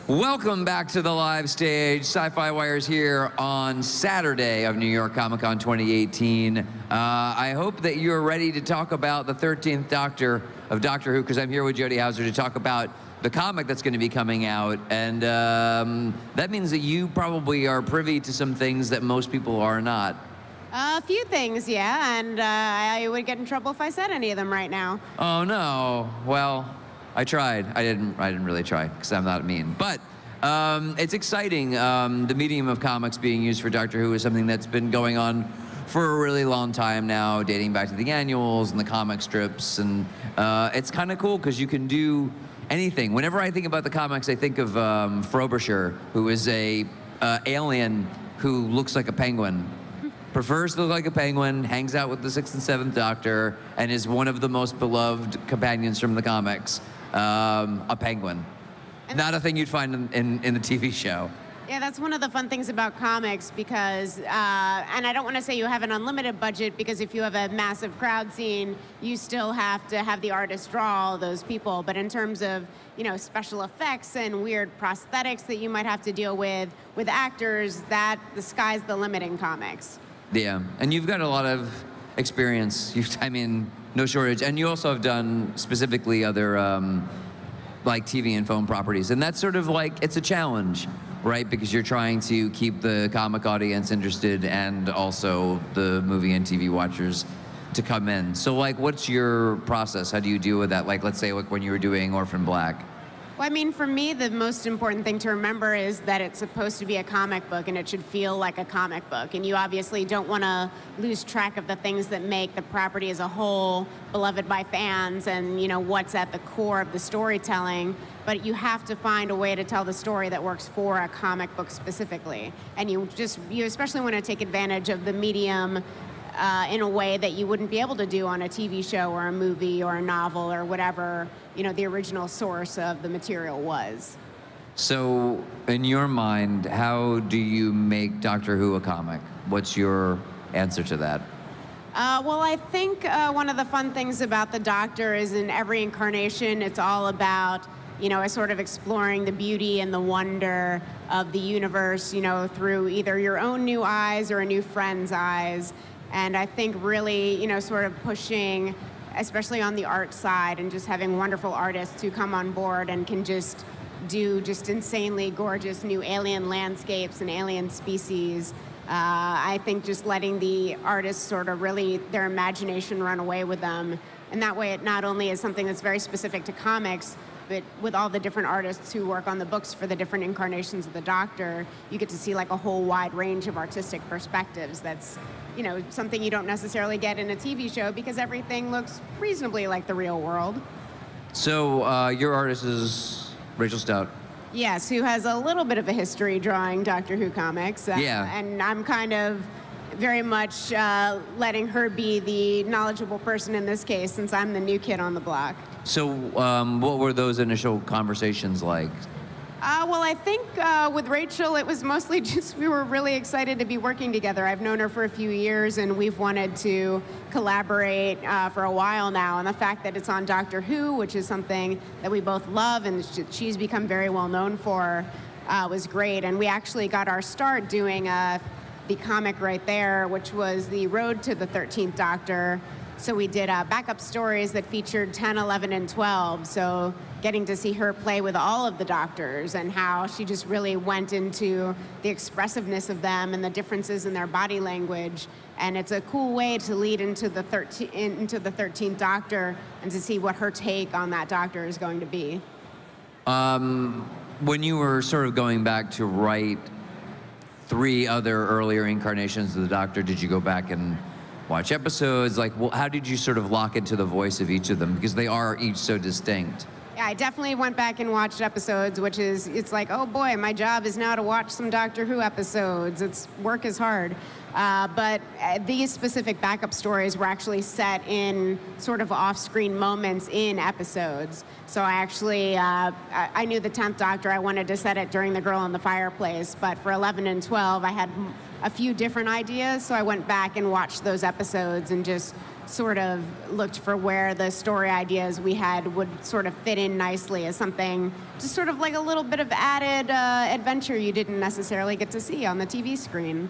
Welcome back to the live stage. Sci-Fi Wire is here on Saturday of New York Comic Con 2018. I hope that you're ready to talk about the 13th Doctor of Doctor Who, because I'm here with Jody Houser to talk about the comic that's going to be coming out. And that means that you probably are privy to some things that most people are not. A few things, yeah, and I would get in trouble if I said any of them right now. Oh no, well, I tried. I didn't really try, because I'm not mean. But it's exciting. The medium of comics being used for Doctor Who is something that's been going on for a really long time now, dating back to the annuals and the comic strips. And it's kind of cool, because you can do anything. Whenever I think about the comics, I think of Frobisher, who is a alien who looks like a penguin. Prefers to look like a penguin, hangs out with the 6th and 7th Doctor, and is one of the most beloved companions from the comics. A penguin. And not a thing you'd find in the TV show. Yeah, that's one of the fun things about comics, because, and I don't want to say you have an unlimited budget, because if you have a massive crowd scene, you still have to have the artist draw all those people. But in terms of, you know, special effects and weird prosthetics that you might have to deal with actors, that the sky's the limit in comics. Yeah, and you've got a lot of experience. I mean, no shortage. And you also have done specifically other like TV and film properties. And that's sort of like, it's a challenge, right? Because you're trying to keep the comic audience interested and also the movie and TV watchers to come in. So like, what's your process? How do you deal with that? Like, let's say like when you were doing Orphan Black. Well, I mean, for me, the most important thing to remember is that it's supposed to be a comic book, and it should feel like a comic book. And you obviously don't want to lose track of the things that make the property as a whole beloved by fans and, you know, what's at the core of the storytelling. But you have to find a way to tell the story that works for a comic book specifically. And you especially want to take advantage of the medium in a way that you wouldn't be able to do on a TV show or a movie or a novel or whatever, you know, the original source of the material was. So, in your mind, how do you make Doctor Who a comic? What's your answer to that? Well, I think one of the fun things about the Doctor is in every incarnation, it's all about, you know, sort of exploring the beauty and the wonder of the universe, you know, through either your own new eyes or a new friend's eyes. And I think really, you know, sort of pushing, especially on the art side, and just having wonderful artists who come on board and can just do just insanely gorgeous new alien landscapes and alien species. I think just letting the artists sort of really, their imagination run away with them. And that way it not only is something that's very specific to comics, but with all the different artists who work on the books for the different incarnations of the Doctor, you get to see like a whole wide range of artistic perspectives. That's, you know, something you don't necessarily get in a TV show, because everything looks reasonably like the real world. So your artist is Rachel Stout. Yes, who has a little bit of a history drawing Doctor Who comics. Yeah. And I'm kind of very much letting her be the knowledgeable person in this case, since I'm the new kid on the block. So what were those initial conversations like? Well, I think with Rachel, it was mostly just we were really excited to be working together. I've known her for a few years, and we've wanted to collaborate for a while now. And the fact that it's on Doctor Who, which is something that we both love and she's become very well known for, was great. And we actually got our start doing the comic right there, which was the Road to the 13th Doctor. So we did backup stories that featured 10, 11, and 12. So getting to see her play with all of the Doctors and how she just really went into the expressiveness of them and the differences in their body language. And it's a cool way to lead into the 13th Doctor and to see what her take on that Doctor is going to be. When you were sort of going back to write 3 other earlier incarnations of the Doctor, did you go back and watch episodes? Like, well, how did you sort of lock into the voice of each of them? Because they are each so distinct. Yeah, I definitely went back and watched episodes, which is, it's like, oh boy, my job is now to watch some Doctor Who episodes. Work is hard. But these specific backup stories were actually set in sort of off-screen moments in episodes. So I actually, I knew the 10th Doctor, I wanted to set it during The Girl in the Fireplace, but for 11 and 12, I had a few different ideas, so I went back and watched those episodes and just sort of looked for where the story ideas we had would sort of fit in nicely as something, just sort of like a little bit of added adventure you didn't necessarily get to see on the TV screen.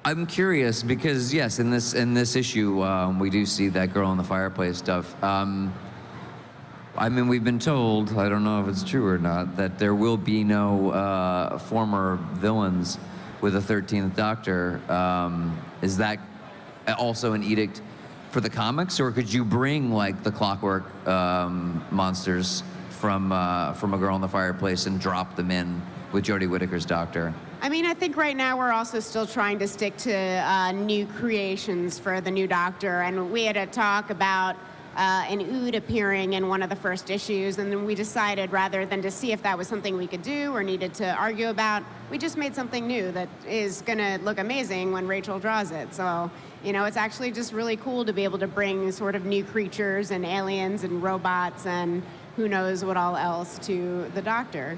I'm curious because yes, in this issue, we do see that girl in the fireplace stuff. I mean, we've been told, I don't know if it's true or not, that there will be no former villains with a 13th Doctor. Is that also an edict for the comics, or could you bring like the Clockwork monsters from A Girl in the Fireplace and drop them in with Jodie Whittaker's Doctor? I mean, I think right now we're also still trying to stick to new creations for the new Doctor, and we had a talk about an Ood appearing in one of the first issues, and then we decided rather than to see if that was something we could do or needed to argue about, we just made something new that is going to look amazing when Rachel draws it. So, you know, it's actually just really cool to be able to bring sort of new creatures and aliens and robots and who knows what all else to the Doctor.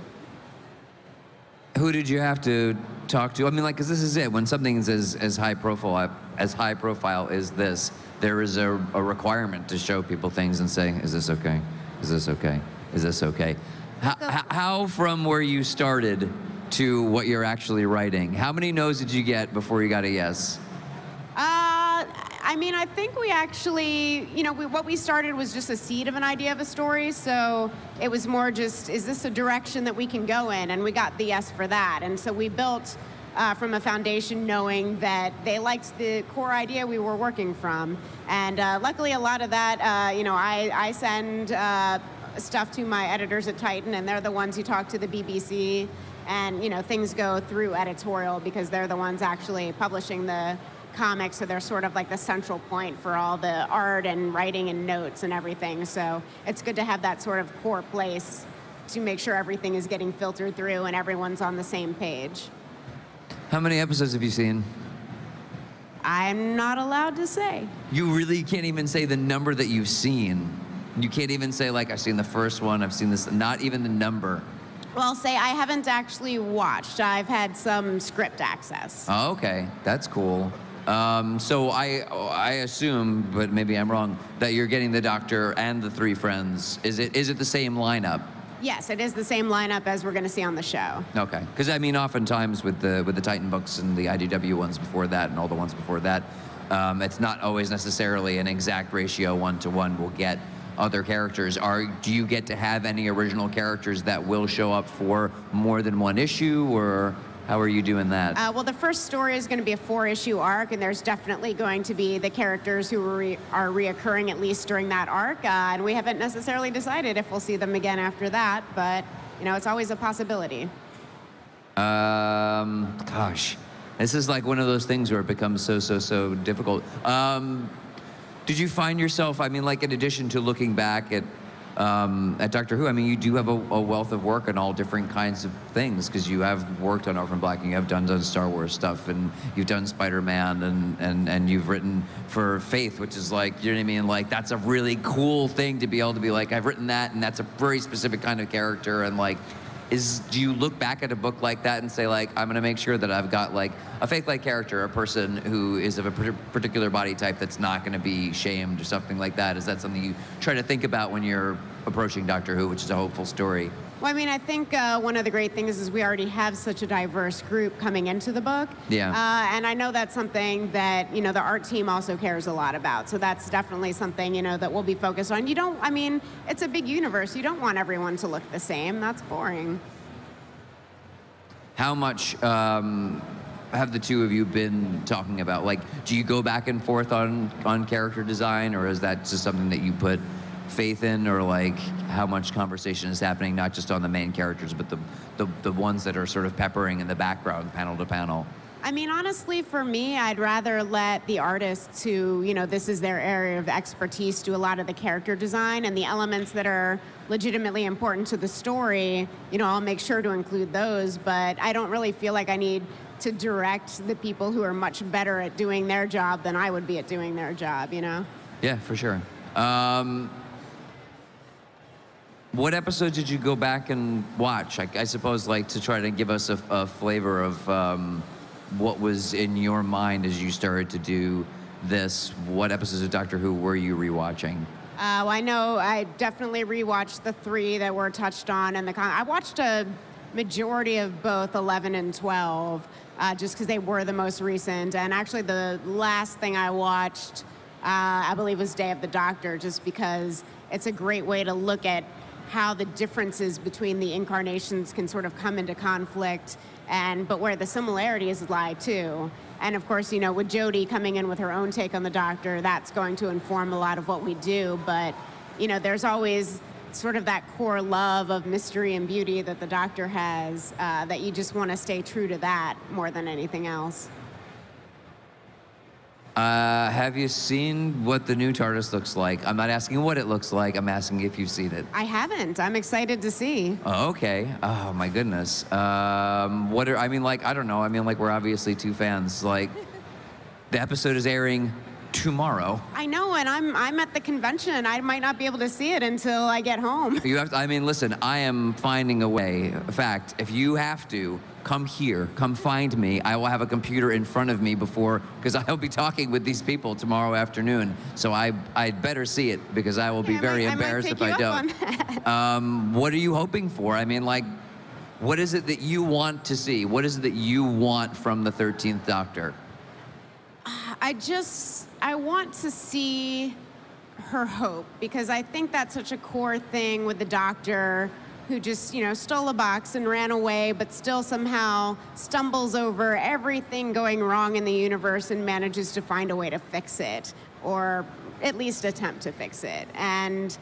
Who did you have to talk to? I mean, like, because this is it. When something is as high profile as this, there is a requirement to show people things and say, is this okay? Is this okay? Is this okay? How from where you started to what you're actually writing, how many no's did you get before you got a yes? I mean, I think we actually, you know, what we started was just a seed of an idea of a story, so it was more just, is this a direction that we can go in? And we got the yes for that. And so we built from a foundation knowing that they liked the core idea we were working from. And luckily, a lot of that, you know, I send stuff to my editors at Titan, and they're the ones who talk to the BBC. And, you know, things go through editorial because they're the ones actually publishing the comics, so they're sort of like the central point for all the art and writing and notes and everything. So it's good to have that sort of core place to make sure everything is getting filtered through and everyone's on the same page. How many episodes have you seen? I'm not allowed to say. You really can't even say the number that you've seen. You can't even say, like, I've seen the first one, I've seen this, not even the number. Well, I'll say I haven't actually watched. I've had some script access. Oh, okay, that's cool. So I assume, but maybe I'm wrong, that you're getting the Doctor and the three friends. Is it the same lineup? Yes, it is the same lineup as we're going to see on the show. Okay, because I mean, oftentimes with the Titan books and the IDW ones before that and all the ones before that, it's not always necessarily an exact ratio 1-to-1. We'll get other characters. Do you get to have any original characters that will show up for more than one issue, or how are you doing that? Well, the first story is going to be a 4-issue arc, and there's definitely going to be the characters who are reoccurring at least during that arc, and we haven't necessarily decided if we'll see them again after that, but, you know, it's always a possibility. Gosh, this is like one of those things where it becomes so difficult. Did you find yourself, I mean, like, in addition to looking back at Doctor Who, I mean, you do have a wealth of work on all different kinds of things, because you have worked on Orphan Black, and you have done Star Wars stuff, and you've done Spider-Man, and you've written for Faith, which is like, you know what I mean? Like, that's a really cool thing to be able to be like, I've written that, and that's a very specific kind of character, and like, do you look back at a book like that and say, like, I'm gonna make sure that I've got like a Faith-like character, a person who is of a particular body type that's not gonna be shamed or something like that? Is that something you try to think about when you're approaching Doctor Who, which is a hopeful story? Well, I mean, I think one of the great things is we already have such a diverse group coming into the book. Yeah. And I know that's something that, you know, the art team also cares a lot about. So that's definitely something, you know, that we'll be focused on. You don't, I mean, it's a big universe. You don't want everyone to look the same. That's boring. How much have the two of you been talking about? Like, do you go back and forth on character design, or is that just something that you put faith in, or like how much conversation is happening not just on the main characters but the ones that are sort of peppering in the background panel to panel? I mean, honestly, for me, I'd rather let the artists who, you know, this is their area of expertise, do a lot of the character design, and the elements that are legitimately important to the story, you know, I'll make sure to include those, but I don't really feel like I need to direct the people who are much better at doing their job than I would be at doing their job, you know? Yeah, for sure. What episodes did you go back and watch? I suppose, like, to try to give us a flavor of what was in your mind as you started to do this, what episodes of Doctor Who were you rewatching? Well, I know I definitely rewatched the 3 that were touched on in the I watched a majority of both 11 and 12, just because they were the most recent. And actually the last thing I watched, I believe, was Day of the Doctor, just because it's a great way to look at how the differences between the incarnations can sort of come into conflict, but where the similarities lie too. And of course, you know, with Jody coming in with her own take on the Doctor, that's going to inform a lot of what we do. But, you know, there's always sort of that core love of mystery and beauty that the Doctor has, that you just want to stay true to that more than anything else. Have you seen what the new TARDIS looks like? I'm not asking what it looks like. I'm asking if you've seen it. I haven't. I'm excited to see. Oh, okay. Oh, my goodness. I mean, like, I don't know. I mean, like, we're obviously 2 fans. Like, the episode is airing tomorrow. I know, and I'm at the convention. I might not be able to see it until I get home. You have to, I mean, listen, I am finding a way. In fact, if you have to, come here, come find me. I will have a computer in front of me because I'll be talking with these people tomorrow afternoon. So I'd better see it, because I will be very embarrassed if I don't. What are you hoping for? I mean, like, what is it that you want to see? What is it that you want from the 13th Doctor? I want to see her hope, because I think that's such a core thing with the Doctor, who just, you know, stole a box and ran away, but still somehow stumbles over everything going wrong in the universe and manages to find a way to fix it, or at least attempt to fix it. And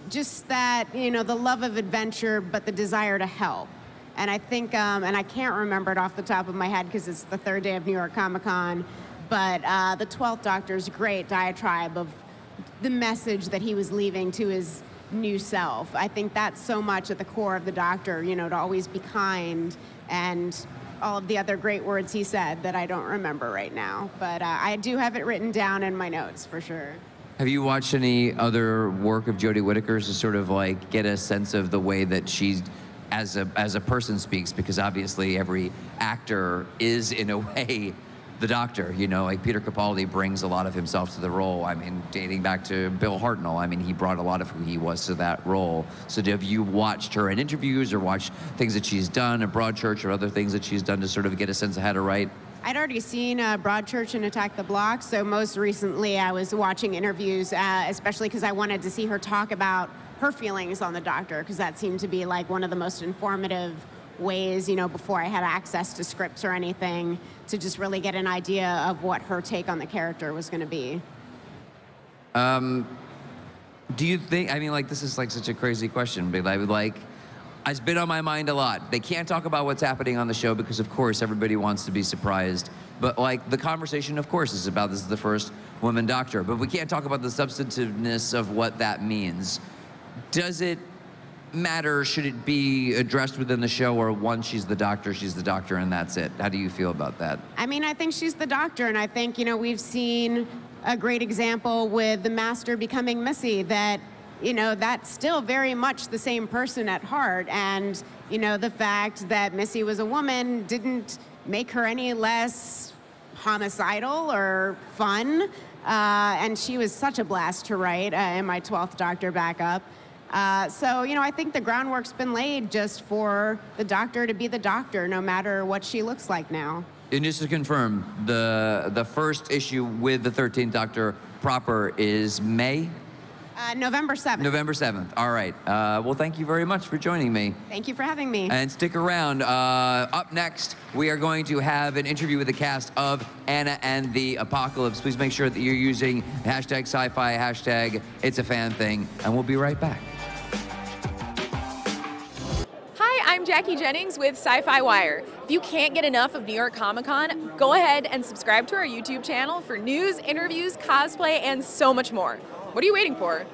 just that, you know, the love of adventure, but the desire to help. And I think, and I can't remember it off the top of my head because it's the 3rd day of New York Comic Con, but the 12th Doctor's great diatribe of the message that he was leaving to his new self. I think that's so much at the core of the Doctor, you know, to always be kind, and all of the other great words he said that I don't remember right now. But I do have it written down in my notes for sure. Have you watched any other work of Jodie Whittaker's to sort of like get a sense of the way that she's as a person speaks? Because obviously every actor is in a way the Doctor, you know, like Peter Capaldi brings a lot of himself to the role. I mean, dating back to Bill Hartnell, I mean, he brought a lot of who he was to that role. So have you watched her in interviews or watched things that she's done at Broadchurch or other things that she's done to sort of get a sense of how to write? I'd already seen Broadchurch and Attack the Block, so most recently I was watching interviews, especially because I wanted to see her talk about her feelings on the Doctor, because that seemed to be like one of the most informative ways, you know, before I had access to scripts or anything, to just really get an idea of what her take on the character was going to be. Do you think, I mean, like, this is like such a crazy question, but I would like, it's been on my mind a lot. They can't talk about what's happening on the show because, of course, everybody wants to be surprised. But, like, the conversation, of course, is about this is the first woman Doctor. But we can't talk about the substantiveness of what that means. Does it matter? Should it be addressed within the show, or once she's the Doctor, and that's it? How do you feel about that? I mean, I think she's the Doctor, and I think, you know, we've seen a great example with the Master becoming Missy, that, you know, that's still very much the same person at heart. And, you know, the fact that Missy was a woman didn't make her any less homicidal or fun. And she was such a blast to write in my 12th Doctor backup. So, you know, I think the groundwork's been laid just for the Doctor to be the Doctor, no matter what she looks like now. And just to confirm, the first issue with the 13th Doctor proper is May? November 7th. November 7th. All right. Well, thank you very much for joining me. Thank you for having me. And stick around. Up next, we are going to have an interview with the cast of Anna and the Apocalypse. Please make sure that you're using hashtag sci-fi, hashtag it's a fan thing, and we'll be right back. I'm Jackie Jennings with SYFY WIRE. If you can't get enough of New York Comic Con, go ahead and subscribe to our YouTube channel for news, interviews, cosplay, and so much more. What are you waiting for?